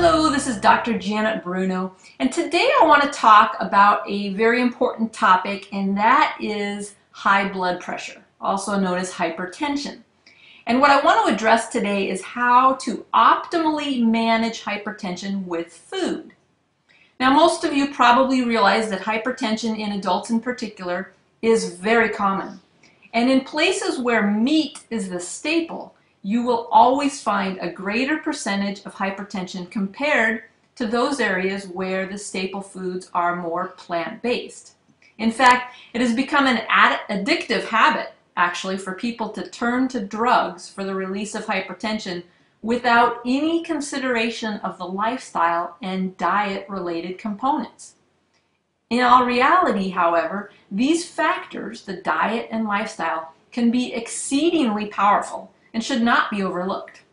Hello, this is Dr. Janet Bruno, and today I want to talk about a very important topic, and that is high blood pressure, also known as hypertension. And what I want to address today is how to optimally manage hypertension with food. Now, most of you probably realize that hypertension in adults in particular is very common. And in places where meat is the staple, you will always find a greater percentage of hypertension compared to those areas where the staple foods are more plant-based. In fact, it has become an addictive habit, actually, for people to turn to drugs for the release of hypertension without any consideration of the lifestyle and diet-related components. In all reality, however, these factors, the diet and lifestyle, can be exceedingly powerful and should not be overlooked.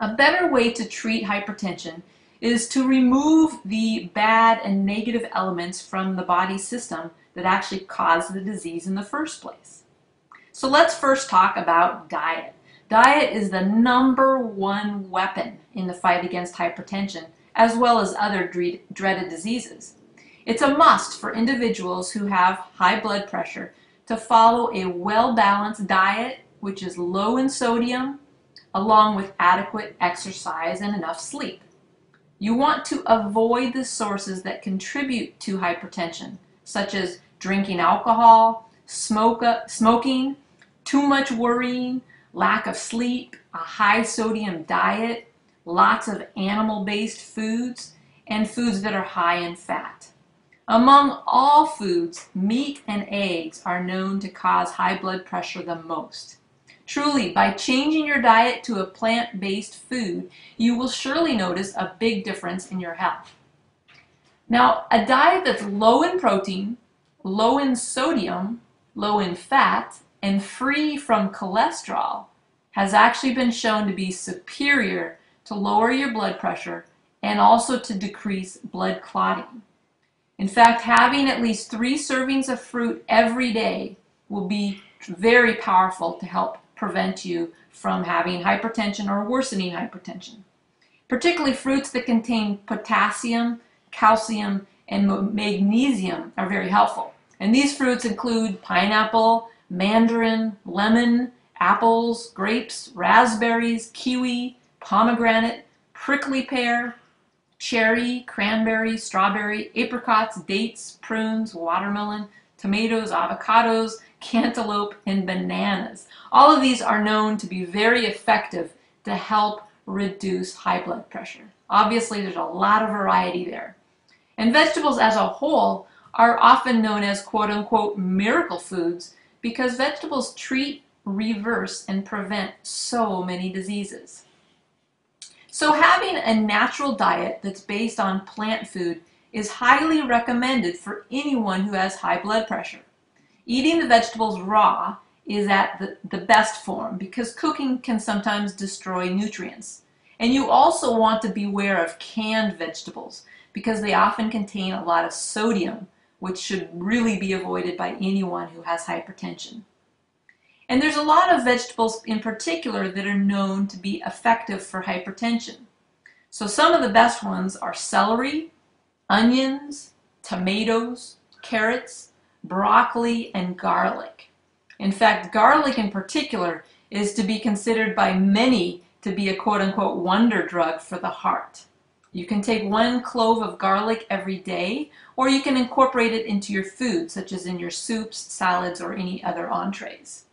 A better way to treat hypertension is to remove the bad and negative elements from the body system that actually cause the disease in the first place. So let's first talk about diet. Diet is the #1 weapon in the fight against hypertension, as well as other dreaded diseases. It's a must for individuals who have high blood pressure to follow a well-balanced diet which is low in sodium, along with adequate exercise and enough sleep. You want to avoid the sources that contribute to hypertension, such as drinking alcohol, smoking, too much worrying, lack of sleep, a high sodium diet, lots of animal-based foods, and foods that are high in fat. Among all foods, meat and eggs are known to cause high blood pressure the most. Truly, by changing your diet to a plant-based food, you will surely notice a big difference in your health. Now, a diet that's low in protein, low in sodium, low in fat, and free from cholesterol has actually been shown to be superior to lower your blood pressure and also to decrease blood clotting. In fact, having at least 3 servings of fruit every day will be very powerful to help prevent you from having hypertension or worsening hypertension. Particularly fruits that contain potassium, calcium, and magnesium are very helpful. And these fruits include pineapple, mandarin, lemon, apples, grapes, raspberries, kiwi, pomegranate, prickly pear, cherry, cranberry, strawberry, apricots, dates, prunes, watermelon, tomatoes, avocados, cantaloupe, and bananas. All of these are known to be very effective to help reduce high blood pressure. Obviously, there's a lot of variety there. And vegetables as a whole are often known as quote-unquote miracle foods because vegetables treat, reverse, and prevent so many diseases. So having a natural diet that's based on plant food is highly recommended for anyone who has high blood pressure. Eating the vegetables raw is at the best form because cooking can sometimes destroy nutrients. And you also want to beware of canned vegetables because they often contain a lot of sodium, which should really be avoided by anyone who has hypertension. And there's a lot of vegetables in particular that are known to be effective for hypertension. So some of the best ones are celery, onions, tomatoes, carrots, broccoli, and garlic. In fact, garlic in particular is to be considered by many to be a quote-unquote wonder drug for the heart. You can take 1 clove of garlic every day, or you can incorporate it into your food, such as in your soups, salads, or any other entrees.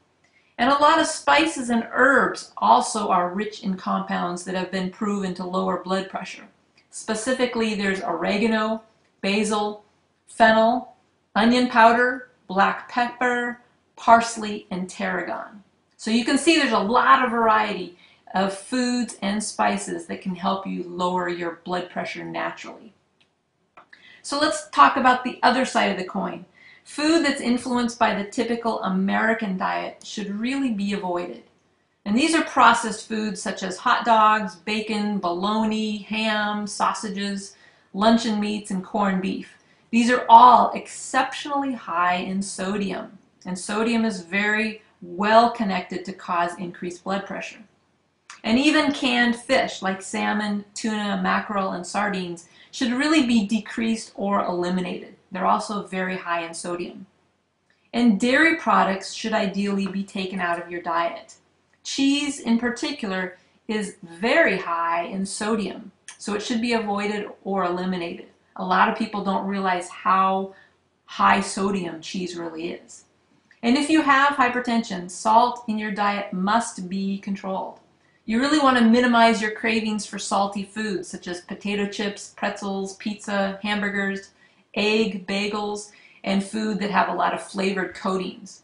And a lot of spices and herbs also are rich in compounds that have been proven to lower blood pressure. Specifically, there's oregano, basil, fennel, onion powder, black pepper, parsley, and tarragon. So you can see there's a lot of variety of foods and spices that can help you lower your blood pressure naturally. So let's talk about the other side of the coin. Food that's influenced by the typical American diet should really be avoided. And these are processed foods such as hot dogs, bacon, bologna, ham, sausages, luncheon meats, and corned beef. These are all exceptionally high in sodium, and sodium is very well connected to cause increased blood pressure. And even canned fish like salmon, tuna, mackerel, and sardines should really be decreased or eliminated. They're also very high in sodium. And dairy products should ideally be taken out of your diet. Cheese in particular is very high in sodium, so it should be avoided or eliminated. A lot of people don't realize how high sodium cheese really is. And if you have hypertension, salt in your diet must be controlled. You really want to minimize your cravings for salty foods such as potato chips, pretzels, pizza, hamburgers, egg, bagels, and food that have a lot of flavored coatings.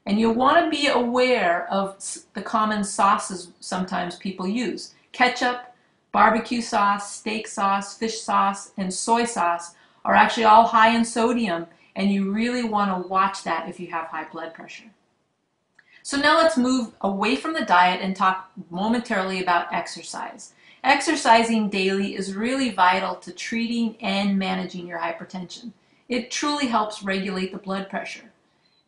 And you'll want to be aware of the common sauces sometimes people use. Ketchup, barbecue sauce, steak sauce, fish sauce, and soy sauce are actually all high in sodium, and you really want to watch that if you have high blood pressure. So now let's move away from the diet and talk momentarily about exercise. Exercising daily is really vital to treating and managing your hypertension. It truly helps regulate the blood pressure.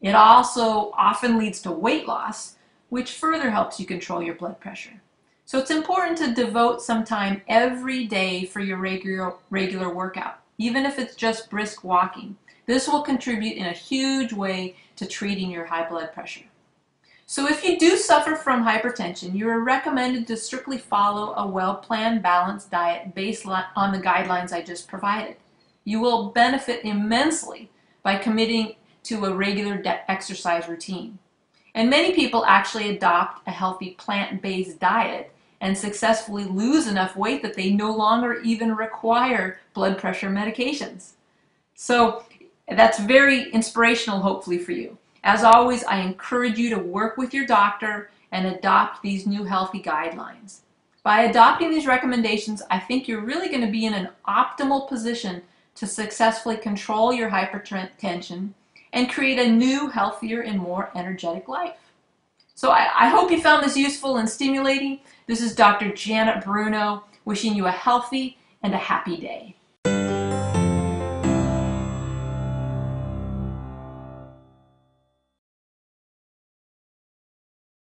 It also often leads to weight loss, which further helps you control your blood pressure. So it's important to devote some time every day for your regular workout, even if it's just brisk walking. This will contribute in a huge way to treating your high blood pressure. So if you do suffer from hypertension, you are recommended to strictly follow a well-planned, balanced diet based on the guidelines I just provided. You will benefit immensely by committing to a regular exercise routine. And many people actually adopt a healthy plant-based diet and successfully lose enough weight that they no longer even require blood pressure medications. So that's very inspirational, hopefully, for you. As always, I encourage you to work with your doctor and adopt these new healthy guidelines. By adopting these recommendations, I think you're really going to be in an optimal position to successfully control your hypertension and create a new, healthier, and more energetic life. So I hope you found this useful and stimulating. This is Dr. Janet Bruno wishing you a healthy and a happy day.